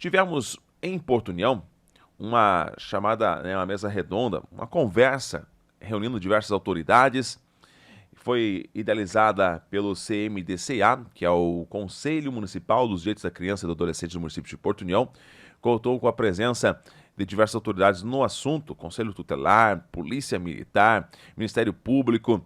Tivemos em Porto União uma chamada, uma mesa redonda, uma conversa reunindo diversas autoridades. Foi idealizada pelo CMDCA, que é o Conselho Municipal dos Direitos da Criança e do Adolescente do município de Porto União. Contou com a presença de diversas autoridades no assunto: Conselho Tutelar, Polícia Militar, Ministério Público,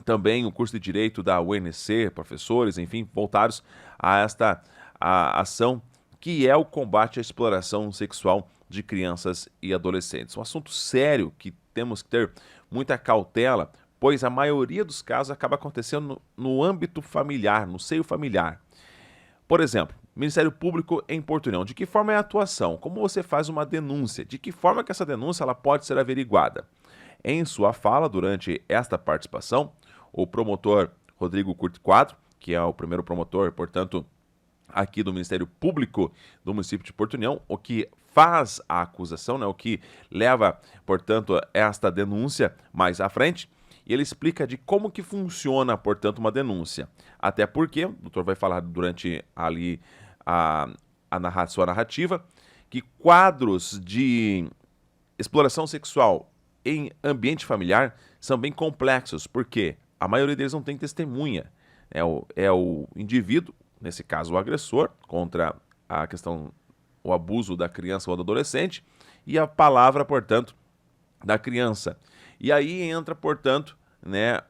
também o curso de Direito da UNC, professores, enfim, voltados a esta ação que é o combate à exploração sexual de crianças e adolescentes. Um assunto sério que temos que ter muita cautela, pois a maioria dos casos acaba acontecendo no âmbito familiar, no seio familiar. Por exemplo, Ministério Público em Porto União. De que forma é a atuação? Como você faz uma denúncia? De que forma que essa denúncia ela pode ser averiguada? Em sua fala, durante esta participação, o promotor Rodrigo Curti Quadro, que é o primeiro promotor, portanto, aqui do Ministério Público do município de Porto União, o que faz a acusação, o que leva, portanto, esta denúncia mais à frente, e ele explica de como que funciona, portanto, uma denúncia. Até porque, o doutor vai falar durante ali sua narrativa, que quadros de exploração sexual em ambiente familiar são bem complexos, porque a maioria deles não tem testemunha. É o indivíduo, nesse caso o agressor, contra a questão, o abuso da criança ou do adolescente, e a palavra, portanto, da criança. E aí entra, portanto,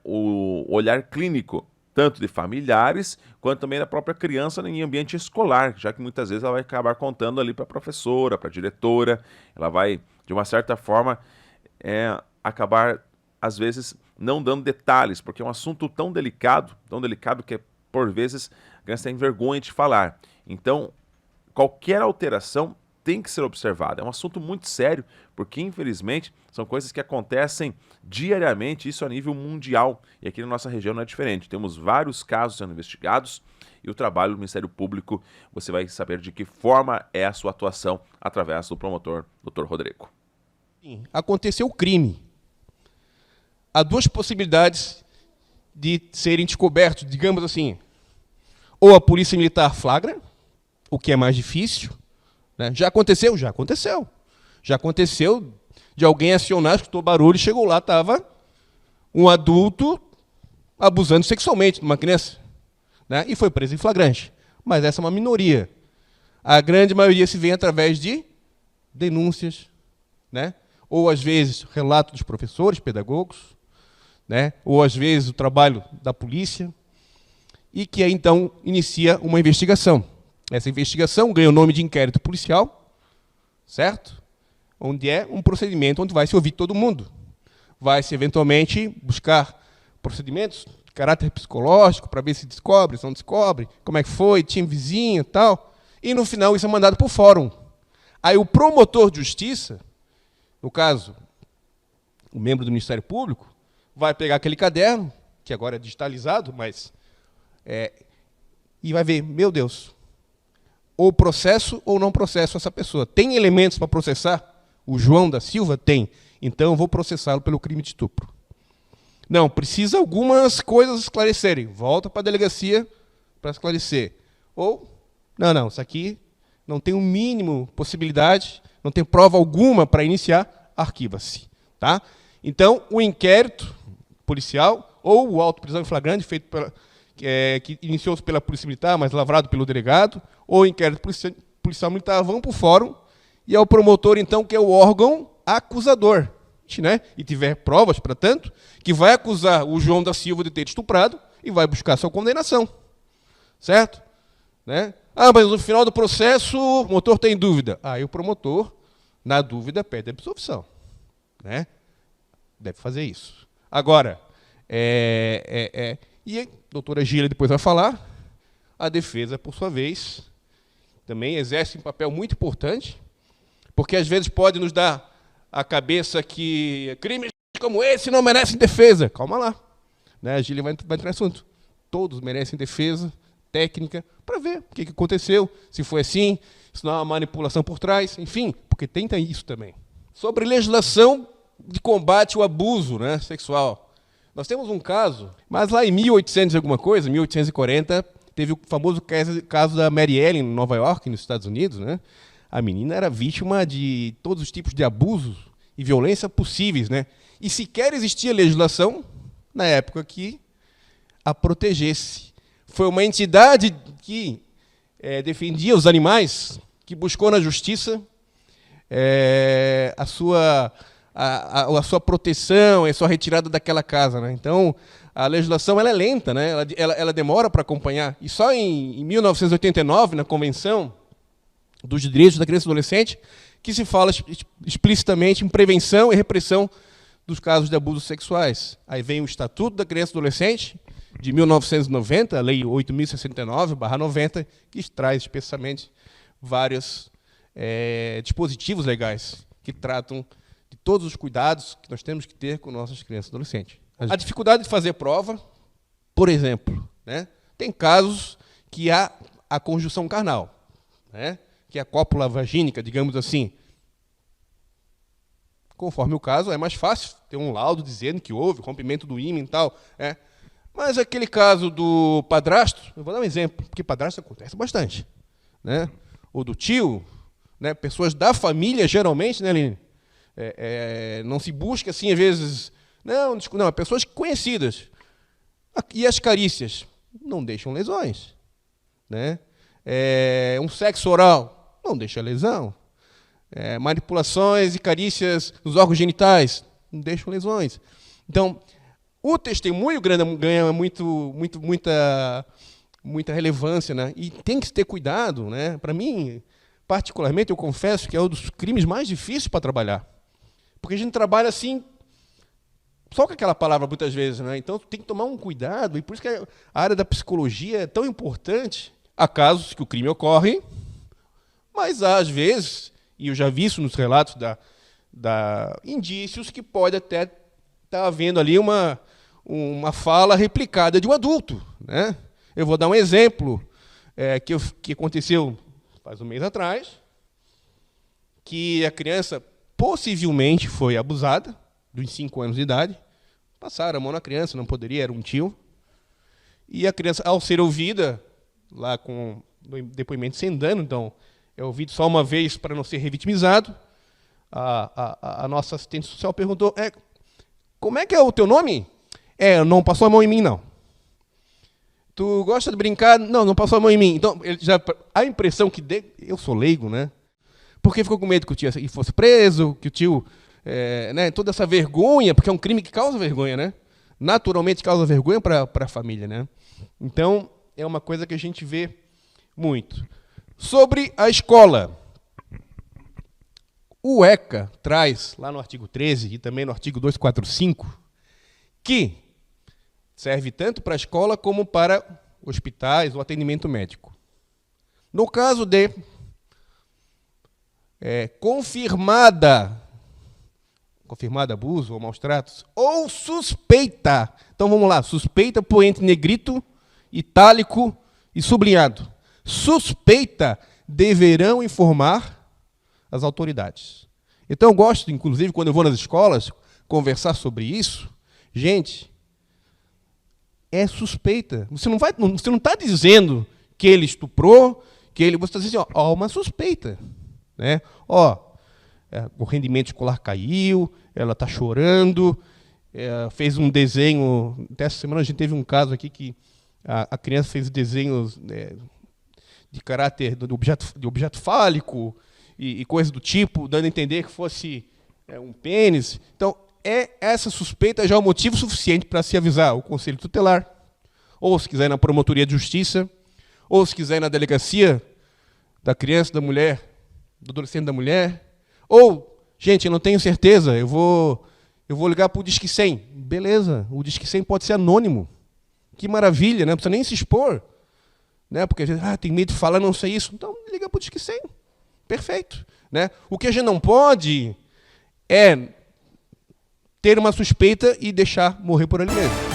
o olhar clínico, tanto de familiares, quanto também da própria criança em ambiente escolar, já que muitas vezes ela vai acabar contando ali para a professora, para a diretora, ela vai, de uma certa forma, acabar, às vezes, não dando detalhes, porque é um assunto tão delicado que, por vezes, a criança tem vergonha de falar. Então, qualquer alteração tem que ser observada. É um assunto muito sério, porque, infelizmente, são coisas que acontecem diariamente, isso a nível mundial. E aqui na nossa região não é diferente. Temos vários casos sendo investigados e o trabalho do Ministério Público, você vai saber de que forma é a sua atuação através do promotor, Dr. Rodrigo. Sim, aconteceu o crime. Há duas possibilidades de serem descobertos, digamos assim. Ou a polícia militar flagra, o que é mais difícil. Já aconteceu? Já aconteceu. Já aconteceu de alguém acionar, escutou barulho, chegou lá, estava um adulto abusando sexualmente de uma criança. E foi preso em flagrante. Mas essa é uma minoria. A grande maioria se vê através de denúncias, ou às vezes relato dos professores, pedagogos, ou às vezes o trabalho da polícia, e que aí, então, inicia uma investigação. Essa investigação ganha o nome de inquérito policial, certo? Onde é um procedimento onde vai se ouvir todo mundo. Vai-se, eventualmente, buscar procedimentos de caráter psicológico para ver se descobre, se não descobre, como é que foi, tinha vizinho e tal. E, no final, isso é mandado para o fórum. Aí o promotor de justiça, no caso, o membro do Ministério Público, vai pegar aquele caderno, que agora é digitalizado, mas... e vai ver, meu Deus, ou processo ou não processo essa pessoa. Tem elementos para processar? O João da Silva tem. Então eu vou processá-lo pelo crime de estupro. Não, precisa algumas coisas esclarecerem. Volta para a delegacia para esclarecer. Ou, não, isso aqui não tem o mínimo possibilidade, não tem prova alguma para iniciar, arquiva-se. Tá? Então, o inquérito policial ou o auto-prisão em flagrante feito que iniciou-se pela Polícia Militar, mas lavrado pelo delegado, ou inquérito policial militar, vão para o fórum, e é o promotor, então, que é o órgão acusador, e tiver provas, para tanto, que vai acusar o João da Silva de ter estuprado e vai buscar sua condenação. Certo? Mas no final do processo, o promotor tem dúvida. Aí o promotor, na dúvida, pede a absolvição. Deve fazer isso. Agora, e a doutora Gília depois vai falar, a defesa, por sua vez, também exerce um papel muito importante, porque às vezes pode nos dar a cabeça que crimes como esse não merecem defesa. Calma lá. A Gília vai entrar no assunto. Todos merecem defesa técnica para ver o que aconteceu, se foi assim, se não há uma manipulação por trás, enfim, porque tenta isso também. Sobre legislação de combate ao abuso sexual. Nós temos um caso, mas lá em 1800 e alguma coisa, 1840, teve o famoso caso da Mary Ellen, em Nova York, nos Estados Unidos, né? A menina era vítima de todos os tipos de abusos e violência possíveis, né? E sequer existia legislação, na época, que a protegesse. Foi uma entidade que defendia os animais, que buscou na justiça a sua proteção, a sua retirada daquela casa, né? Então, a legislação ela é lenta, né? Ela demora para acompanhar. E só em 1989, na Convenção dos Direitos da Criança e do Adolescente, que se fala explicitamente em prevenção e repressão dos casos de abusos sexuais. Aí vem o Estatuto da Criança e do Adolescente, de 1990, a Lei 8.069/90, que traz especificamente vários dispositivos legais que tratam de todos os cuidados que nós temos que ter com nossas crianças e adolescentes. A dificuldade de fazer prova, por exemplo, né? Tem casos que há a conjunção carnal, né? Que é a cópula vagínica, digamos assim. Conforme o caso, é mais fácil ter um laudo dizendo que houve rompimento do ímen e tal. Mas aquele caso do padrasto, eu vou dar um exemplo, porque padrasto acontece bastante, né? Ou do tio, né? Pessoas da família, geralmente, né, Aline? Não se busca, assim, às vezes... Não, pessoas conhecidas. E as carícias? Não deixam lesões, né? Um sexo oral não deixa lesão. Manipulações e carícias nos órgãos genitais não deixam lesões. Então, o testemunho ganha muita relevância, né? E tem que se ter cuidado, né? Para mim, particularmente, eu confesso que é um dos crimes mais difíceis para trabalhar. Porque a gente trabalha assim, só com aquela palavra muitas vezes, né? Então tem que tomar um cuidado, e por isso que a área da psicologia é tão importante. Há casos que o crime ocorre, mas há, às vezes, e eu já vi isso nos relatos indícios que pode até estar havendo ali uma fala replicada de um adulto, né? Eu vou dar um exemplo que aconteceu faz um mês atrás, que a criança possivelmente foi abusada, dos 5 anos de idade, passaram a mão na criança, não poderia, era um tio, e a criança, ao ser ouvida, lá com o depoimento sem dano, então, é ouvido só uma vez para não ser revitimizado, a nossa assistente social perguntou, como é que é o teu nome? Não passou a mão em mim, não. Tu gosta de brincar? Não passou a mão em mim. Então, a impressão que eu sou leigo, né? Porque ficou com medo que o tio fosse preso, que o tio... né, toda essa vergonha, porque é um crime que causa vergonha, né? Naturalmente causa vergonha para a família, né? Então, é uma coisa que a gente vê muito. Sobre a escola. O ECA traz, lá no artigo 13 e também no artigo 245, que serve tanto para a escola como para hospitais ou atendimento médico. No caso de confirmado abuso ou maus tratos, ou suspeita. Então, vamos lá. Suspeita por entre negrito, itálico e sublinhado. Suspeita, deverão informar as autoridades. Então, eu gosto, inclusive, quando eu vou nas escolas, conversar sobre isso. Gente, é suspeita. Você não está dizendo que ele estuprou, você está dizendo, ó, uma suspeita. Né? O rendimento escolar caiu, ela está chorando, fez um desenho. Até essa semana a gente teve um caso aqui que a criança fez desenhos de caráter de objeto fálico e coisa do tipo, dando a entender que fosse um pênis. Então, essa suspeita já é um motivo suficiente para se avisar o Conselho Tutelar, ou se quiser na Promotoria de Justiça, ou se quiser na Delegacia da Criança, da Mulher, do Adolescente da Mulher, ou, gente, eu não tenho certeza, eu vou ligar para o Disque 100. Beleza, o Disque 100 pode ser anônimo. Que maravilha, né? Não precisa nem se expor. Né? Porque a gente tem medo de falar, não sei isso. Então, liga para o Disque 100. Perfeito. Né? O que a gente não pode é ter uma suspeita e deixar morrer por ali mesmo.